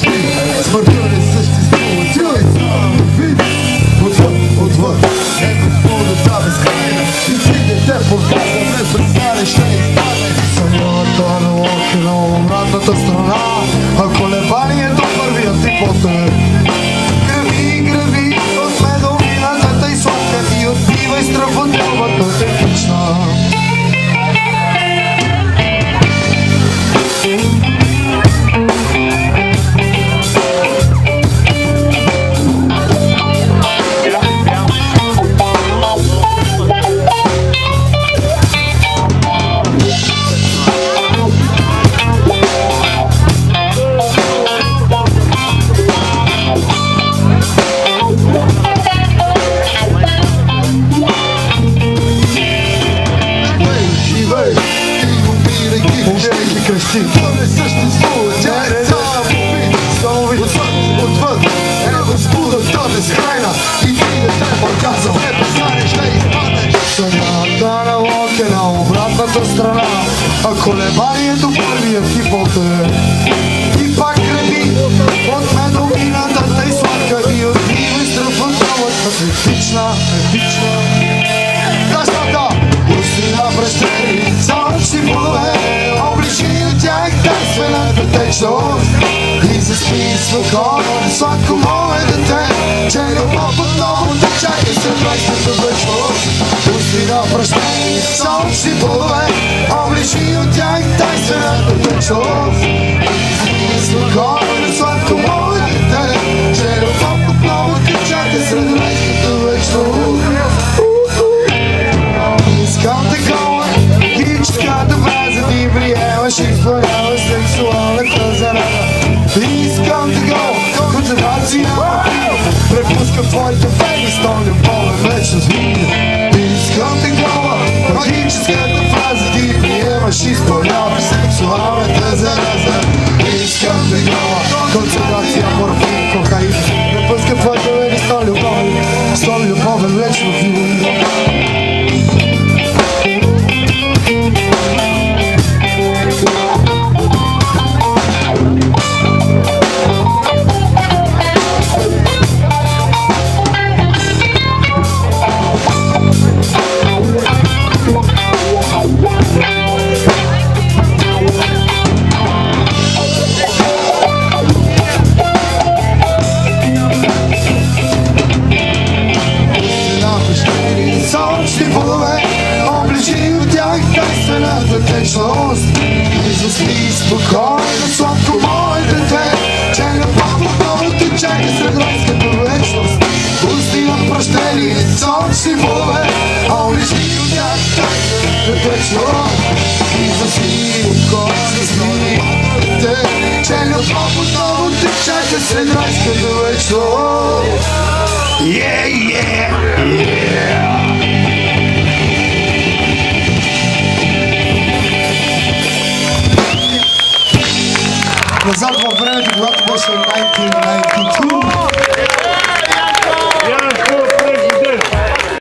мечти. Смъртта не съществува, тя е само вид. Отвъд, ето пълнота безкрайна. И ти дете подказа, не престанеш, ще изстане. Сънята на лодка на обратната страна, а колебанието първия ти потър. Грави, от медовината тъй сладка и отбивай страх от новата епична. Кръщи, то не съществува, тя е само вид. Отвъд, ето спудата безкрайна. И ти дете подказал, не престанеш да изпадеш. Сънята на лодка на обратната страна, а колебанието първия ти потър. И пак греби от медовината тъй сладка и отбивай страх от новата епична. Дъщата, усти на пръщери, солнечни плодове, обличи от тях тайствената течност. И заспи спокойно, сладко мое дете, че любов отново те чака след вечната вечност. Усти на пръщери, солнечни плодове, обличи от тях тайствената течност. И заспи спокойно, сладко мое дете, че любов отново те чака след вечната вечност. Искам такова магическата фраза, ти приемаш и изпълняваш сексуалната зарада. Искам такова концентрация на препускам твоите вени с този любовен вечност. Искам такова магическата фраза, ти приемаш и изпълняваш сексуалната зараза. Искам такова концентрация морфин, кокаин, препускам твоите вени с този любовен вечност. И заспи спокойно, сладко мое дете, че любов отново те чака сред райската вечност. Пусти на пръщери, солнечни плодове, обличи от тях тайствената вечност. И заспи спокойно, дете, че любов отново те чака сред райската вечност. Yeah. Назад във времето, когато беше 1992.